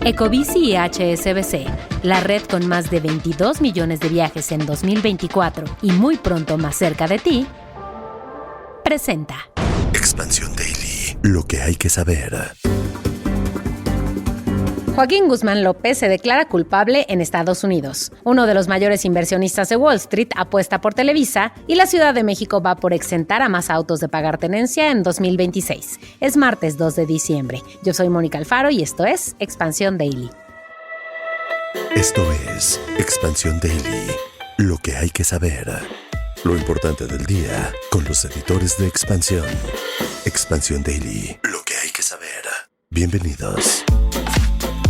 Ecobici y HSBC, la red con más de 22 millones de viajes en 2024 y muy pronto más cerca de ti, presenta Expansión Daily. Lo que hay que saber. Joaquín Guzmán López se declara culpable en Estados Unidos. Uno de los mayores inversionistas de Wall Street apuesta por Televisa y la Ciudad de México va por exentar a más autos de pagar tenencia en 2026. Es martes 2 de diciembre. Yo soy Mónica Alfaro y esto es Expansión Daily. Esto es Expansión Daily. Lo que hay que saber. Lo importante del día con los editores de Expansión. Expansión Daily. Lo que hay que saber. Bienvenidos.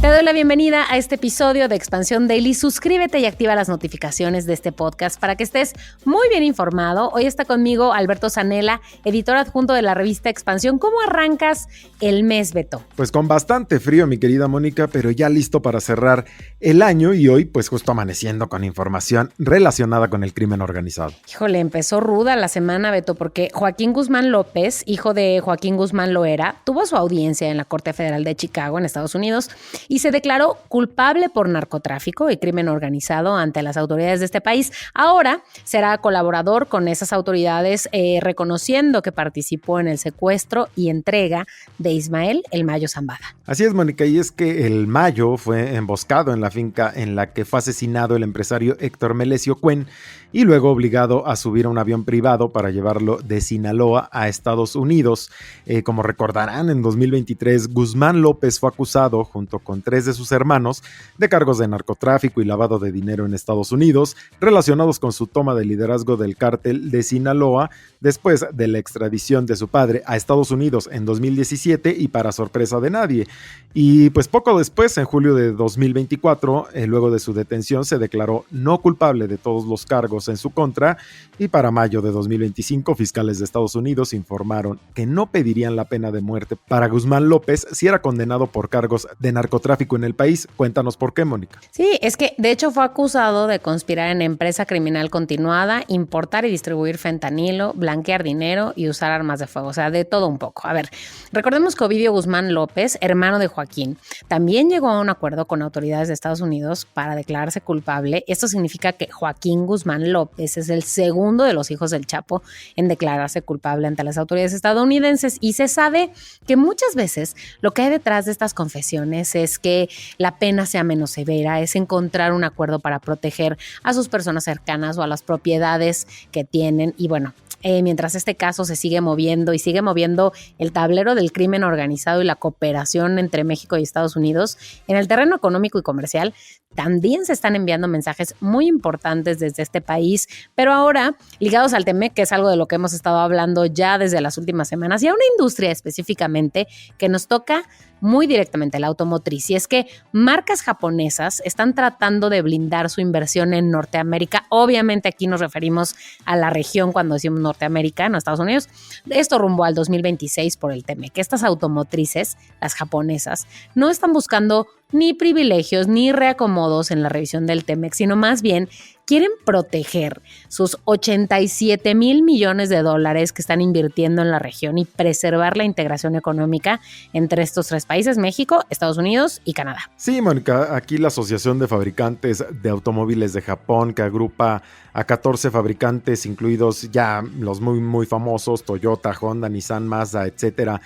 Te doy la bienvenida a este episodio de Expansión Daily. Suscríbete y activa las notificaciones de este podcast para que estés muy bien informado. Hoy está conmigo Alberto Zanella, editor adjunto de la revista Expansión. ¿Cómo arrancas el mes, Beto? Pues con bastante frío, mi querida Mónica, pero ya listo para cerrar el año y hoy pues justo amaneciendo con información relacionada con el crimen organizado. Híjole, empezó ruda la semana, Beto, porque Joaquín Guzmán López, hijo de Joaquín Guzmán Loera, tuvo su audiencia en la Corte Federal de Chicago, en Estados Unidos, y se declaró culpable por narcotráfico y crimen organizado ante las autoridades de este país. Ahora será colaborador con esas autoridades, reconociendo que participó en el secuestro y entrega de Ismael El Mayo Zambada. Así es, Mónica, y es que el Mayo fue emboscado en la finca en la que fue asesinado el empresario Héctor Melesio Cuen y luego obligado a subir a un avión privado para llevarlo de Sinaloa a Estados Unidos. Como recordarán, en 2023 Guzmán López fue acusado, junto con 3 de sus hermanos, de cargos de narcotráfico y lavado de dinero en Estados Unidos, relacionados con su toma de liderazgo del cártel de Sinaloa, después de la extradición de su padre a Estados Unidos en 2017 y para sorpresa de nadie. Y pues poco después, en julio de 2024, luego de su detención, se declaró no culpable de todos los cargos en su contra, y para mayo de 2025 fiscales de Estados Unidos informaron que no pedirían la pena de muerte para Guzmán López si era condenado por cargos de narcotráfico en el país. Cuéntanos por qué, Mónica. Sí, es que de hecho fue acusado de conspirar en empresa criminal continuada, importar y distribuir fentanilo, blanquear dinero y usar armas de fuego, o sea, de todo un poco. A ver, recordemos que Ovidio Guzmán López, hermano de Joaquín, también llegó a un acuerdo con autoridades de Estados Unidos para declararse culpable. Esto significa que Joaquín Guzmán López es el segundo de los hijos del Chapo en declararse culpable ante las autoridades estadounidenses, y se sabe que muchas veces lo que hay detrás de estas confesiones es que la pena sea menos severa, es encontrar un acuerdo para proteger a sus personas cercanas o a las propiedades que tienen. Y bueno, mientras este caso se sigue moviendo y sigue moviendo el tablero del crimen organizado y la cooperación entre México y Estados Unidos, en el terreno económico y comercial también se están enviando mensajes muy importantes desde este país, pero ahora ligados al TEMEC, que es algo de lo que hemos estado hablando ya desde las últimas semanas, y a una industria específicamente que nos toca muy directamente, la automotriz. Y es que marcas japonesas están tratando de blindar su inversión en Norteamérica. Obviamente aquí nos referimos a la región cuando decimos Norteamérica, no Estados Unidos. Esto rumbo al 2026 por el TEMEC. Estas automotrices, las japonesas, no están buscando ni privilegios ni reacomodos en la revisión del TEMEC, sino más bien quieren proteger sus 87,000 millones de dólares que están invirtiendo en la región y preservar la integración económica entre estos 3 países, México, Estados Unidos y Canadá. Sí, Mónica, aquí la Asociación de Fabricantes de Automóviles de Japón, que agrupa a 14 fabricantes, incluidos ya los muy famosos, Toyota, Honda, Nissan, Mazda, etcétera,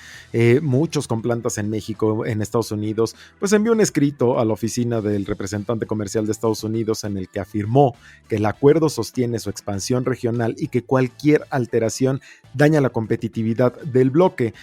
muchos con plantas en México, en Estados Unidos, pues envió un escrito a la oficina del representante comercial de Estados Unidos en el que afirmó que el acuerdo sostiene su expansión regional y que cualquier alteración daña la competitividad del bloque.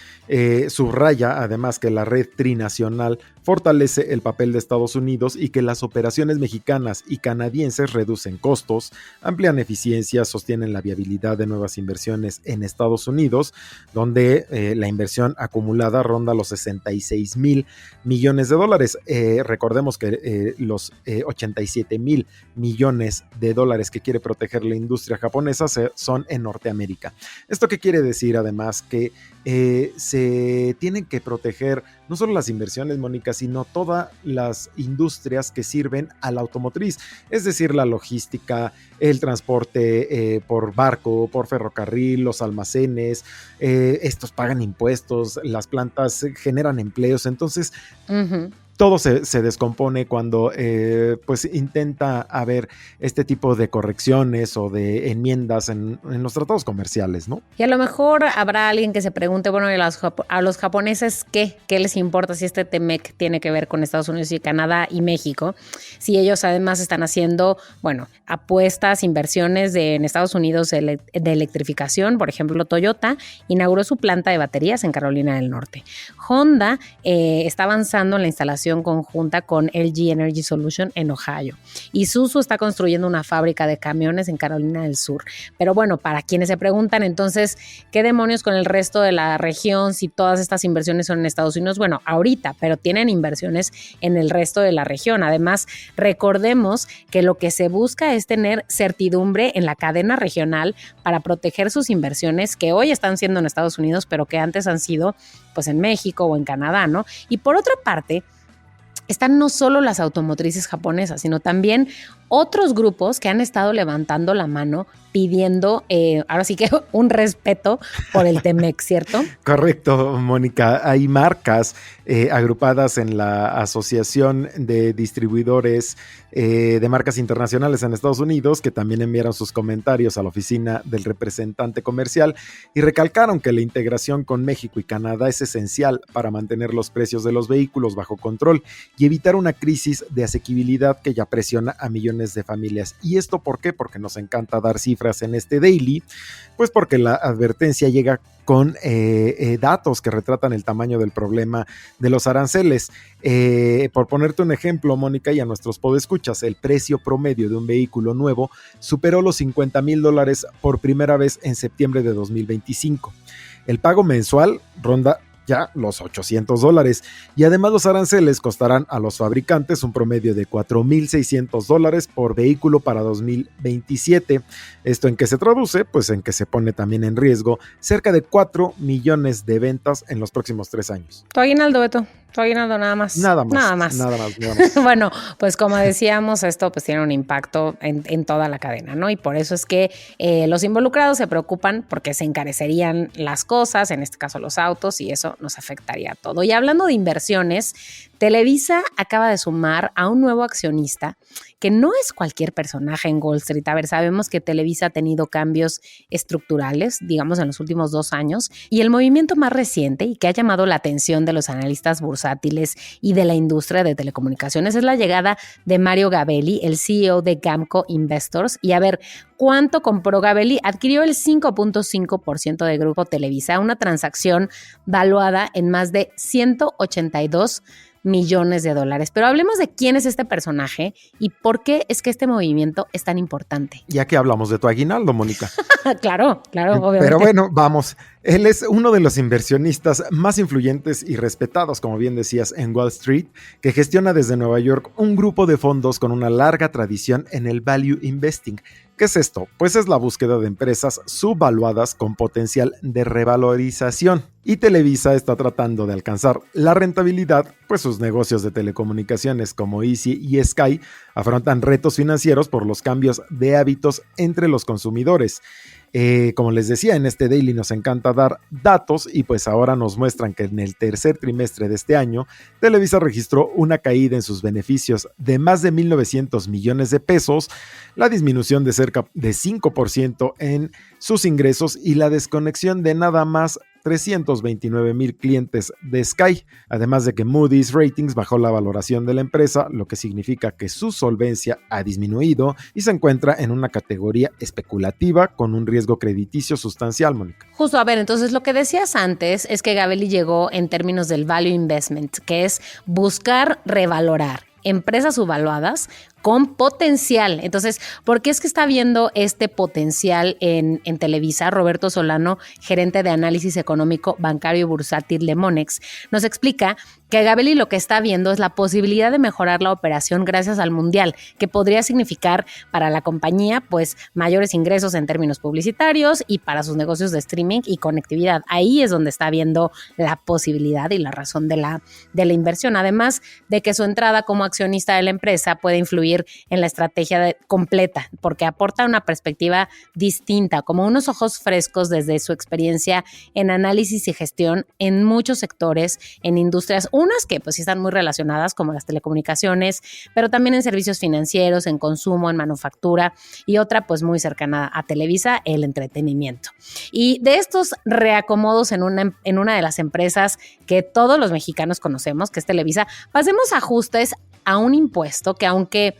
Subraya además que la red trinacional fortalece el papel de Estados Unidos y que las operaciones mexicanas y canadienses reducen costos, amplían eficiencia, sostienen la viabilidad de nuevas inversiones en Estados Unidos, donde la inversión acumulada ronda los 66,000 millones de dólares. Recordemos que los 87,000 millones de dólares que quiere proteger la industria japonesa son en Norteamérica. ¿Esto qué quiere decir? Además que se tienen que proteger no solo las inversiones, Mónica, sino todas las industrias que sirven a la automotriz, es decir, la logística, el transporte por barco, por ferrocarril, los almacenes, estos pagan impuestos, las plantas generan empleos, entonces todo se descompone cuando pues intenta haber este tipo de correcciones o de enmiendas en los tratados comerciales, ¿no? Y a lo mejor habrá alguien que se pregunte, bueno, ¿y a los japoneses qué les importa si este TEMEC tiene que ver con Estados Unidos y Canadá y México? Si ellos además están haciendo, bueno, apuestas, inversiones en Estados Unidos de electrificación. Por ejemplo, Toyota inauguró su planta de baterías en Carolina del Norte. Honda está avanzando en la instalación conjunta con LG Energy Solution en Ohio. Isuzu está construyendo una fábrica de camiones en Carolina del Sur. Pero bueno, para quienes se preguntan entonces, ¿qué demonios con el resto de la región si todas estas inversiones son en Estados Unidos? Bueno, ahorita, pero tienen inversiones en el resto de la región. Además, recordemos que lo que se busca es tener certidumbre en la cadena regional para proteger sus inversiones que hoy están siendo en Estados Unidos, pero que antes han sido pues en México o en Canadá, ¿no? Y por otra parte, están no solo las automotrices japonesas, sino también otros grupos que han estado levantando la mano pidiendo, ahora sí que un respeto por el TEMEC, ¿cierto? Correcto, Mónica. Hay marcas agrupadas en la Asociación de Distribuidores de Marcas Internacionales en Estados Unidos que también enviaron sus comentarios a la oficina del representante comercial y recalcaron que la integración con México y Canadá es esencial para mantener los precios de los vehículos bajo control y evitar una crisis de asequibilidad que ya presiona a millones de familias. ¿Y esto por qué? Porque nos encanta dar cifras en este daily, pues porque la advertencia llega con datos que retratan el tamaño del problema de los aranceles. Por ponerte un ejemplo, Mónica, y a nuestros podescuchas, el precio promedio de un vehículo nuevo superó los $50,000 por primera vez en septiembre de 2025. El pago mensual ronda ya los $800 y además los aranceles costarán a los fabricantes un promedio de $4,600 por vehículo para 2027. ¿Esto en qué se traduce? Pues en que se pone también en riesgo cerca de 4 millones de ventas en los próximos 3 años. Tu aguinaldo, Beto. Tu aguinaldo nada más. Nada más. Bueno, pues como decíamos, esto pues tiene un impacto en toda la cadena, ¿no? Y por eso es que los involucrados se preocupan porque se encarecerían las cosas, en este caso los autos, y eso nos afectaría a todo. Y hablando de inversiones, Televisa acaba de sumar a un nuevo accionista que no es cualquier personaje en Wall Street. A ver, sabemos que Televisa ha tenido cambios estructurales, digamos, en los últimos 2 años, y el movimiento más reciente y que ha llamado la atención de los analistas bursátiles y de la industria de telecomunicaciones es la llegada de Mario Gabelli, el CEO de GAMCO Investors. Y a ver, ¿cuánto compró Gabelli? Adquirió el 5.5% de Grupo Televisa, una transacción valuada en más de 182 millones de dólares. Pero hablemos de quién es este personaje y por qué es que este movimiento es tan importante. Ya que hablamos de tu aguinaldo, Mónica. Claro, obviamente. Pero bueno, vamos. Él es uno de los inversionistas más influyentes y respetados, como bien decías, en Wall Street, que gestiona desde Nueva York un grupo de fondos con una larga tradición en el value investing. ¿Qué es esto? Pues es la búsqueda de empresas subvaluadas con potencial de revalorización. Y Televisa está tratando de alcanzar la rentabilidad, pues sus negocios de telecomunicaciones como Easy y Sky afrontan retos financieros por los cambios de hábitos entre los consumidores. Como les decía, en este daily nos encanta dar datos y pues ahora nos muestran que en el tercer trimestre de este año, Televisa registró una caída en sus beneficios de más de 1,900 millones de pesos, la disminución de cerca de 5% en sus ingresos y la desconexión de nada más 329,000 clientes de Sky, además de que Moody's Ratings bajó la valoración de la empresa, lo que significa que su solvencia ha disminuido y se encuentra en una categoría especulativa con un riesgo crediticio sustancial, Mónica. Justo, a ver, entonces lo que decías antes es que Gabelli llegó en términos del value investment, que es buscar revalorar empresas subvaluadas con potencial. Entonces, ¿por qué es que está viendo este potencial en Televisa? Roberto Solano, gerente de análisis económico, bancario y bursátil de Monex, nos explica que Gabelli lo que está viendo es la posibilidad de mejorar la operación gracias al Mundial, que podría significar para la compañía pues mayores ingresos en términos publicitarios y para sus negocios de streaming y conectividad. Ahí es donde está viendo la posibilidad y la razón de la inversión, además de que su entrada como accionista de la empresa puede influir influir en la estrategia completa, porque aporta una perspectiva distinta, como unos ojos frescos desde su experiencia en análisis y gestión en muchos sectores, en industrias, unas que pues sí están muy relacionadas como las telecomunicaciones, pero también en servicios financieros, en consumo, en manufactura, y otra pues muy cercana a Televisa, el entretenimiento. Y de estos reacomodos en una de las empresas que todos los mexicanos conocemos, que es Televisa, pasemos a ajustes a un impuesto que, aunque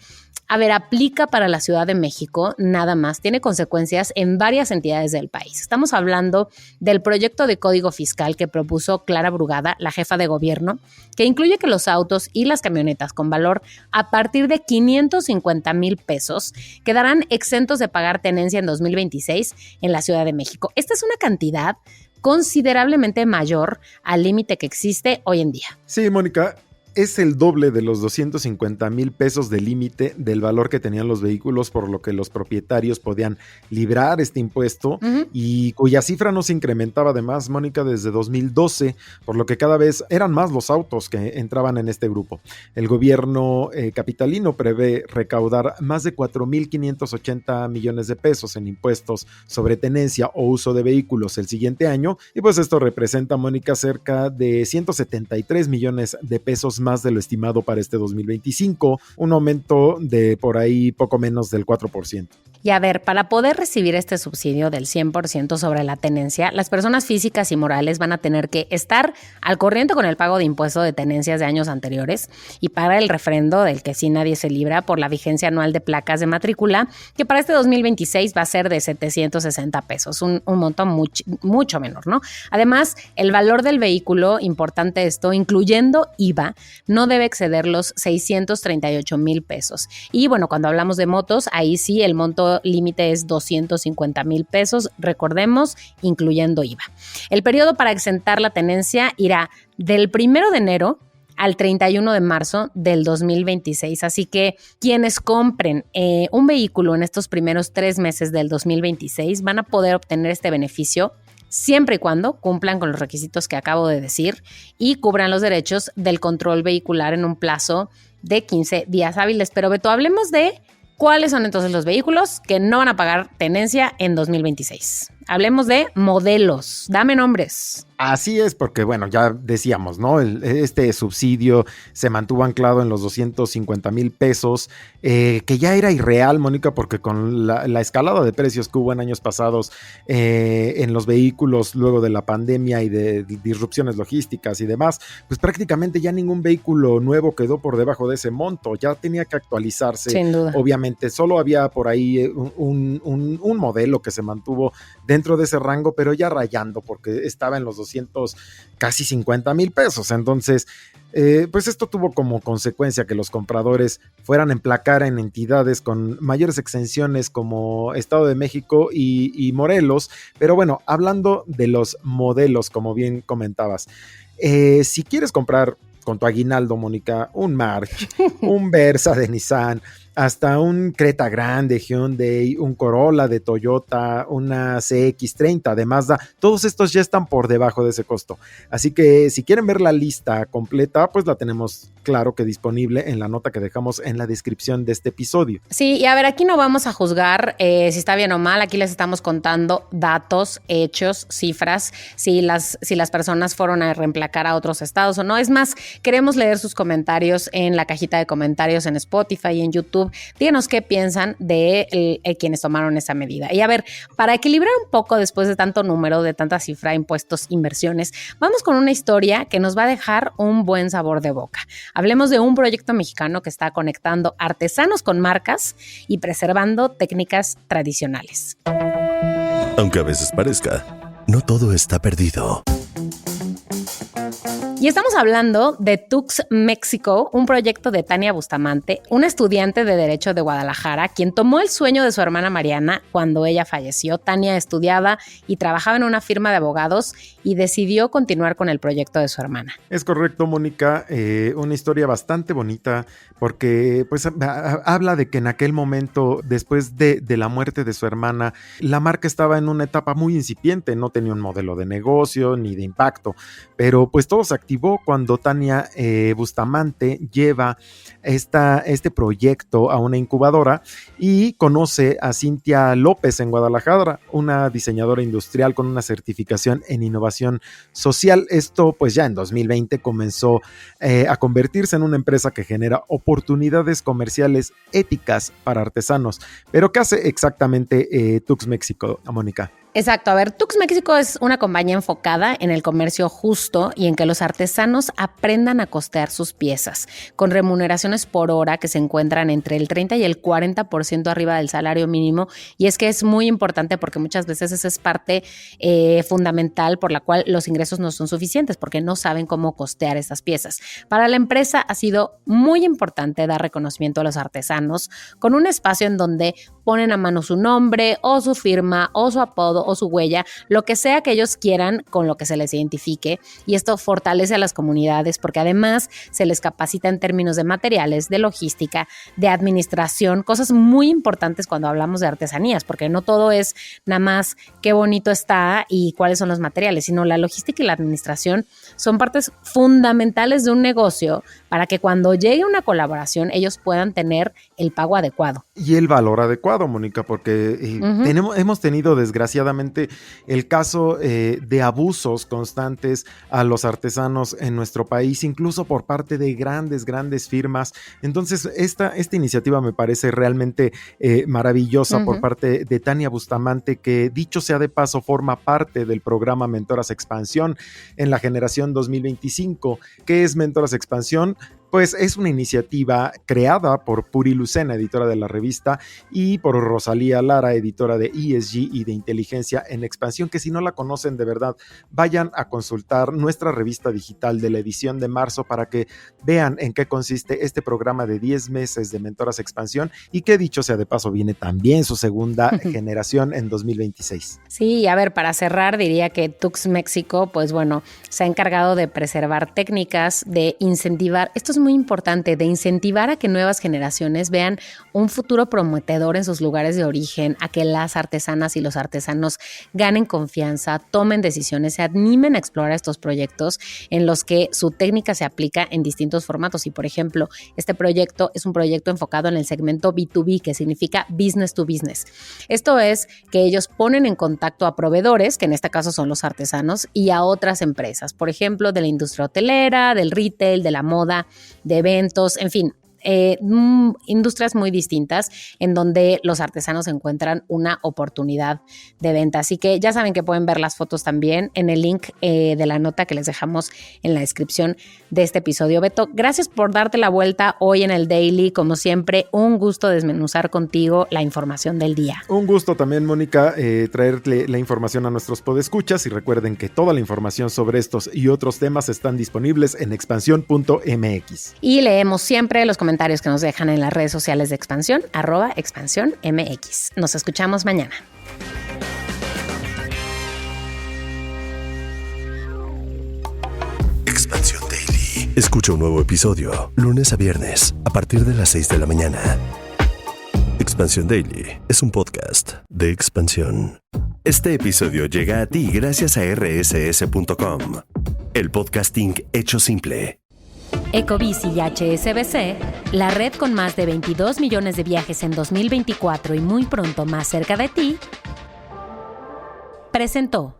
aplica para la Ciudad de México, nada más, tiene consecuencias en varias entidades del país. Estamos hablando del proyecto de código fiscal que propuso Clara Brugada, la jefa de gobierno, que incluye que los autos y las camionetas con valor a partir de 550,000 pesos quedarán exentos de pagar tenencia en 2026 en la Ciudad de México. Esta es una cantidad considerablemente mayor al límite que existe hoy en día. Sí, Mónica, es el doble de los 250,000 pesos de límite del valor que tenían los vehículos, por lo que los propietarios podían librar este impuesto y cuya cifra no se incrementaba además, Mónica, desde 2012, por lo que cada vez eran más los autos que entraban en este grupo. El gobierno capitalino prevé recaudar más de 4,580 millones de pesos en impuestos sobre tenencia o uso de vehículos el siguiente año, y pues esto representa, Mónica, cerca de 173 millones de pesos más de lo estimado para este 2025, un aumento de por ahí poco menos del 4%. Y para poder recibir este subsidio del 100% sobre la tenencia, las personas físicas y morales van a tener que estar al corriente con el pago de impuesto de tenencias de años anteriores y pagar el refrendo del que sí nadie se libra por la vigencia anual de placas de matrícula, que para este 2026 va a ser de 760 pesos, un monto mucho menor, ¿no? Además, el valor del vehículo, importante esto, incluyendo IVA, no debe exceder los 638,000 pesos. Y bueno, cuando hablamos de motos, ahí sí el monto límite es 250,000 pesos, recordemos, incluyendo IVA. El periodo para exentar la tenencia irá del 1 de enero al 31 de marzo del 2026. Así que quienes compren un vehículo en estos primeros 3 meses del 2026 van a poder obtener este beneficio siempre y cuando cumplan con los requisitos que acabo de decir y cubran los derechos del control vehicular en un plazo de 15 días hábiles. Pero Beto, hablemos de ¿cuáles son entonces los vehículos que no van a pagar tenencia en 2026? Hablemos de modelos. Dame nombres. Así es, porque bueno, ya decíamos, ¿no? Este subsidio se mantuvo anclado en los 250,000 pesos, que ya era irreal, Mónica, porque con la escalada de precios que hubo en años pasados en los vehículos luego de la pandemia y de disrupciones logísticas y demás, pues prácticamente ya ningún vehículo nuevo quedó por debajo de ese monto, ya tenía que actualizarse. Sin duda. Obviamente, solo había por ahí un modelo que se mantuvo dentro de ese rango, pero ya rayando, porque estaba en los casi 50,000 pesos. Entonces, pues esto tuvo como consecuencia que los compradores fueran a emplacar en entidades con mayores exenciones como Estado de México y Morelos. Pero bueno, hablando de los modelos, como bien comentabas, si quieres comprar con tu aguinaldo, Mónica, un March, un Versa de Nissan, hasta un Creta Grande, Hyundai, un Corolla de Toyota, una CX-30 de Mazda, todos estos ya están por debajo de ese costo. Así que si quieren ver la lista completa, pues la tenemos claro que disponible en la nota que dejamos en la descripción de este episodio. Sí, y aquí no vamos a juzgar si está bien o mal, aquí les estamos contando datos, hechos, cifras, si las personas fueron a reemplacar a otros estados o no. Es más, queremos leer sus comentarios en la cajita de comentarios en Spotify y en YouTube. Díganos qué piensan de quienes tomaron esa medida. Y para equilibrar un poco después de tanto número, de tanta cifra, impuestos, inversiones, vamos con una historia que nos va a dejar un buen sabor de boca. Hablemos de un proyecto mexicano que está conectando artesanos con marcas y preservando técnicas tradicionales. Aunque a veces parezca, no todo está perdido. Y estamos hablando de Tux México, un proyecto de Tania Bustamante, una estudiante de Derecho de Guadalajara, quien tomó el sueño de su hermana Mariana cuando ella falleció. Tania estudiaba y trabajaba en una firma de abogados y decidió continuar con el proyecto de su hermana. Es correcto, Mónica, una historia bastante bonita porque pues habla de que en aquel momento, después de la muerte de su hermana, la marca estaba en una etapa muy incipiente, no tenía un modelo de negocio ni de impacto, pero pues todos activos motivó cuando Tania Bustamante lleva este proyecto a una incubadora y conoce a Cintia López en Guadalajara, una diseñadora industrial con una certificación en innovación social. Esto pues ya en 2020 comenzó a convertirse en una empresa que genera oportunidades comerciales éticas para artesanos. Pero ¿qué hace exactamente Tux México, Mónica? Exacto. A ver, Tux México es una compañía enfocada en el comercio justo y en que los artesanos aprendan a costear sus piezas, con remuneraciones por hora que se encuentran entre el 30 y el 40% arriba del salario mínimo. Y es que es muy importante porque muchas veces esa es parte fundamental por la cual los ingresos no son suficientes, porque no saben cómo costear estas piezas. Para la empresa ha sido muy importante dar reconocimiento a los artesanos con un espacio en donde ponen a mano su nombre o su firma o su apodo o su huella, lo que sea que ellos quieran con lo que se les identifique, y esto fortalece a las comunidades porque además se les capacita en términos de materiales, de logística, de administración, cosas muy importantes cuando hablamos de artesanías, porque no todo es nada más qué bonito está y cuáles son los materiales, sino la logística y la administración son partes fundamentales de un negocio para que cuando llegue una colaboración ellos puedan tener el pago adecuado. Y el valor adecuado, Mónica, porque hemos tenido desgraciadamente el caso de abusos constantes a los artesanos en nuestro país, incluso por parte de grandes firmas. Entonces, esta iniciativa me parece realmente maravillosa por parte de Tania Bustamante, que dicho sea de paso, forma parte del programa Mentoras Expansión en la generación 2025. ¿Qué es Mentoras Expansión? Pues es una iniciativa creada por Puri Lucena, editora de la revista, y por Rosalía Lara, editora de ESG y de Inteligencia en Expansión, que si no la conocen de verdad, vayan a consultar nuestra revista digital de la edición de marzo para que vean en qué consiste este programa de 10 meses de Mentoras Expansión, y que dicho sea de paso, viene también su segunda generación en 2026. Sí, a ver, para cerrar diría que Tux México, pues bueno, se ha encargado de preservar técnicas, de incentivar, esto es muy importante, de incentivar a que nuevas generaciones vean un futuro prometedor en sus lugares de origen, a que las artesanas y los artesanos ganen confianza, tomen decisiones, se animen a explorar estos proyectos en los que su técnica se aplica en distintos formatos. Y por ejemplo, este proyecto es un proyecto enfocado en el segmento B2B, que significa business to business. Esto es que ellos ponen en contacto a proveedores, que en este caso son los artesanos, y a otras empresas, por ejemplo, de la industria hotelera, del retail, de la moda, de eventos, en fin, industrias muy distintas en donde los artesanos encuentran una oportunidad de venta. Así que ya saben que pueden ver las fotos también en el link de la nota que les dejamos en la descripción de este episodio. Beto, gracias por darte la vuelta hoy en el Daily. Como siempre, un gusto desmenuzar contigo la información del día. Un gusto también, Mónica, traerle la información a nuestros podescuchas, y recuerden que toda la información sobre estos y otros temas están disponibles en expansión.mx. Y leemos siempre los comentarios que nos dejan en las redes sociales de Expansión, @ExpansiónMX. Nos escuchamos mañana. Expansión Daily. Escucha un nuevo episodio lunes a viernes a partir de las 6 de la mañana. Expansión Daily es un podcast de Expansión. Este episodio llega a ti gracias a rss.com, el podcasting hecho simple. Ecobici y HSBC, la red con más de 22 millones de viajes en 2024 y muy pronto más cerca de ti, presentó.